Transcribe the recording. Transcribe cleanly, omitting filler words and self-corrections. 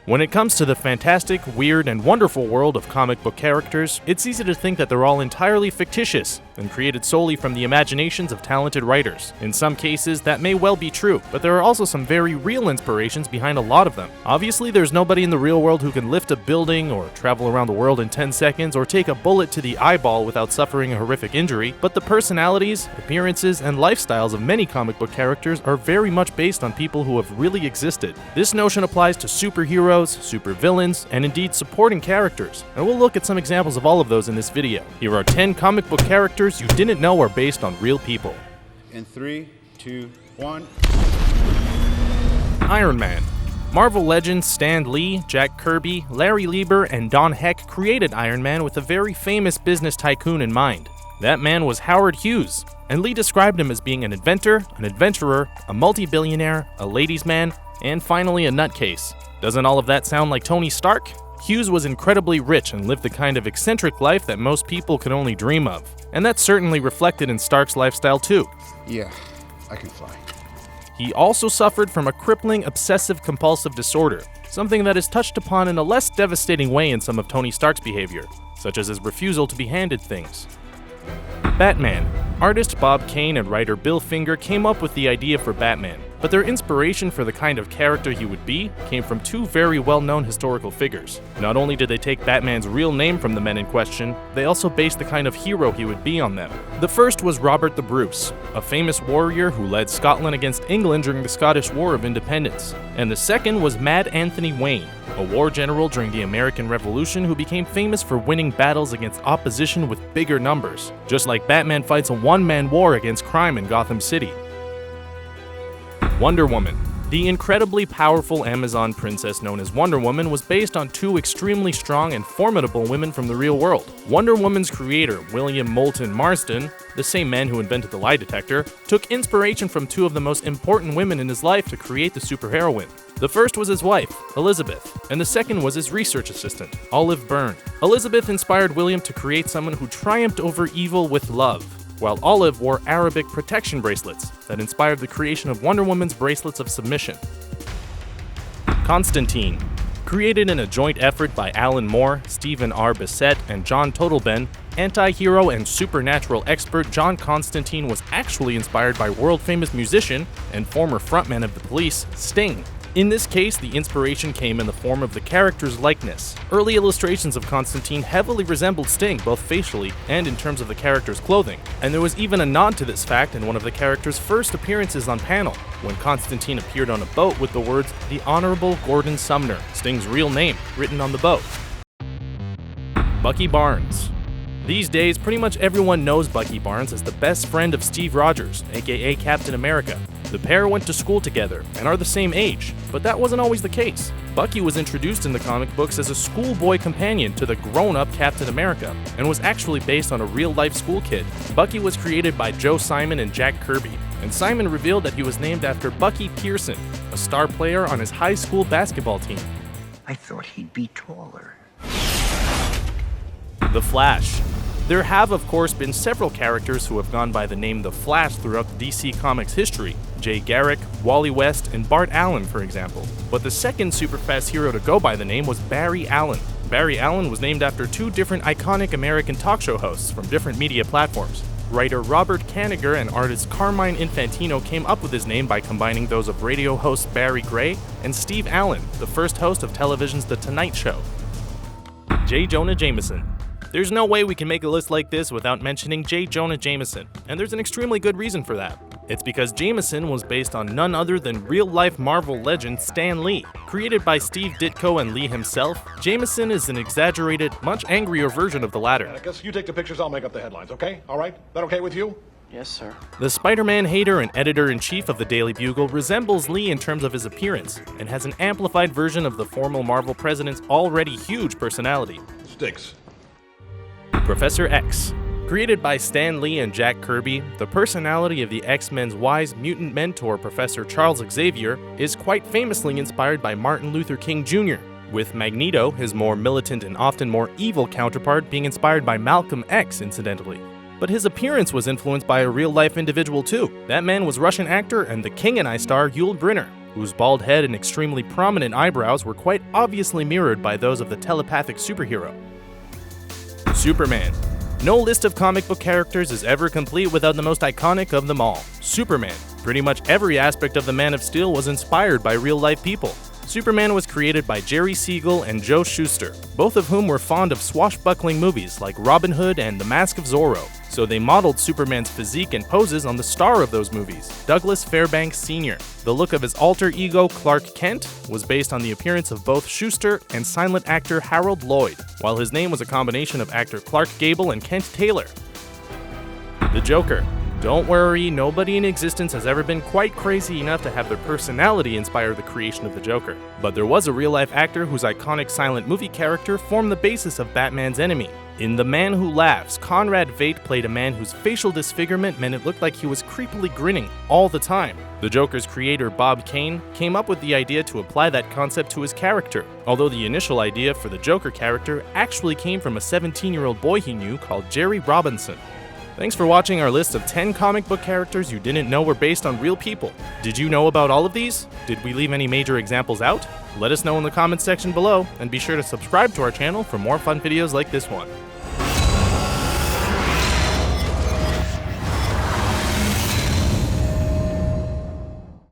When it comes to the fantastic, weird, and wonderful world of comic book characters, it's easy to think that they're all entirely fictitious and created solely from the imaginations of talented writers. In some cases, that may well be true, but there are also some very real inspirations behind a lot of them. Obviously, there's nobody in the real world who can lift a building, or travel around the world in 10 seconds, or take a bullet to the eyeball without suffering a horrific injury, but the personalities, appearances, and lifestyles of many comic book characters are very much based on people who have really existed. This notion applies to superheroes, supervillains, and indeed supporting characters, and we'll look at some examples of all of those in this video. Here are 10 comic book characters you didn't know are based on real people. In 3, 2, 1. Iron Man. Marvel legends Stan Lee, Jack Kirby, Larry Lieber, and Don Heck created Iron Man with a very famous business tycoon in mind. That man was Howard Hughes, and Lee described him as being an inventor, an adventurer, a multi-billionaire, a ladies' man, and finally a nutcase. Doesn't all of that sound like Tony Stark? Hughes was incredibly rich and lived the kind of eccentric life that most people could only dream of. And that's certainly reflected in Stark's lifestyle too. Yeah, I can fly. He also suffered from a crippling obsessive-compulsive disorder, something that is touched upon in a less devastating way in some of Tony Stark's behavior, such as his refusal to be handed things. Batman. Artist Bob Kane and writer Bill Finger came up with the idea for Batman, but their inspiration for the kind of character he would be came from two very well-known historical figures. Not only did they take Batman's real name from the men in question, they also based the kind of hero he would be on them. The first was Robert the Bruce, a famous warrior who led Scotland against England during the Scottish War of Independence. And the second was Mad Anthony Wayne, a war general during the American Revolution who became famous for winning battles against opposition with bigger numbers, just like Batman fights a one-man war against crime in Gotham City. Wonder Woman. The incredibly powerful Amazon princess known as Wonder Woman was based on two extremely strong and formidable women from the real world. Wonder Woman's creator, William Moulton Marston, the same man who invented the lie detector, took inspiration from two of the most important women in his life to create the superheroine. The first was his wife, Elizabeth, and the second was his research assistant, Olive Byrne. Elizabeth inspired William to create someone who triumphed over evil with love, while Olive wore Arabic protection bracelets that inspired the creation of Wonder Woman's bracelets of submission. Constantine. Created in a joint effort by Alan Moore, Stephen R. Bissett, and John Totleben, anti-hero and supernatural expert John Constantine was actually inspired by world-famous musician and former frontman of the Police, Sting. In this case, the inspiration came in the form of the character's likeness. Early illustrations of Constantine heavily resembled Sting both facially and in terms of the character's clothing, and there was even a nod to this fact in one of the character's first appearances on panel, when Constantine appeared on a boat with the words, "The Honorable Gordon Sumner," Sting's real name, written on the boat. Bucky Barnes. These days, pretty much everyone knows Bucky Barnes as the best friend of Steve Rogers, aka Captain America. The pair went to school together and are the same age, but that wasn't always the case. Bucky was introduced in the comic books as a schoolboy companion to the grown-up Captain America, and was actually based on a real-life school kid. Bucky was created by Joe Simon and Jack Kirby, and Simon revealed that he was named after Bucky Pearson, a star player on his high school basketball team. I thought he'd be taller. The Flash. There have, of course, been several characters who have gone by the name The Flash throughout the DC Comics history. Jay Garrick, Wally West, and Bart Allen, for example. But the second superfast hero to go by the name was Barry Allen. Barry Allen was named after two different iconic American talk show hosts from different media platforms. Writer Robert Kanigher and artist Carmine Infantino came up with his name by combining those of radio host Barry Gray and Steve Allen, the first host of television's The Tonight Show. J. Jonah Jameson. There's no way we can make a list like this without mentioning J. Jonah Jameson, and there's an extremely good reason for that. It's because Jameson was based on none other than real-life Marvel legend Stan Lee. Created by Steve Ditko and Lee himself, Jameson is an exaggerated, much angrier version of the latter. I guess you take the pictures, I'll make up the headlines, okay? All right? That okay with you? Yes, sir. The Spider-Man hater and editor-in-chief of the Daily Bugle resembles Lee in terms of his appearance, and has an amplified version of the former Marvel president's already huge personality. Sticks. Professor X. Created by Stan Lee and Jack Kirby, the personality of the X-Men's wise mutant mentor Professor Charles Xavier is quite famously inspired by Martin Luther King Jr., with Magneto, his more militant and often more evil counterpart, being inspired by Malcolm X, incidentally. But his appearance was influenced by a real-life individual too. That man was Russian actor and The King and I star Yul Brynner. whose bald head and extremely prominent eyebrows were quite obviously mirrored by those of the telepathic superhero. Superman. No list of comic book characters is ever complete without the most iconic of them all, Superman. Pretty much every aspect of the Man of Steel was inspired by real-life people. Superman was created by Jerry Siegel and Joe Shuster, both of whom were fond of swashbuckling movies like Robin Hood and The Mask of Zorro, so they modeled Superman's physique and poses on the star of those movies, Douglas Fairbanks Sr. The look of his alter ego, Clark Kent, was based on the appearance of both Shuster and silent actor Harold Lloyd, while his name was a combination of actor Clark Gable and Kent Taylor. The Joker. Don't worry, nobody in existence has ever been quite crazy enough to have their personality inspire the creation of the Joker. But there was a real-life actor whose iconic silent movie character formed the basis of Batman's enemy. In The Man Who Laughs, Conrad Veidt played a man whose facial disfigurement meant it looked like he was creepily grinning all the time. The Joker's creator, Bob Kane, came up with the idea to apply that concept to his character, although the initial idea for the Joker character actually came from a 17-year-old boy he knew called Jerry Robinson. Thanks for watching our list of 10 comic book characters you didn't know were based on real people. Did you know about all of these? Did we leave any major examples out? Let us know in the comments section below, and be sure to subscribe to our channel for more fun videos like this one.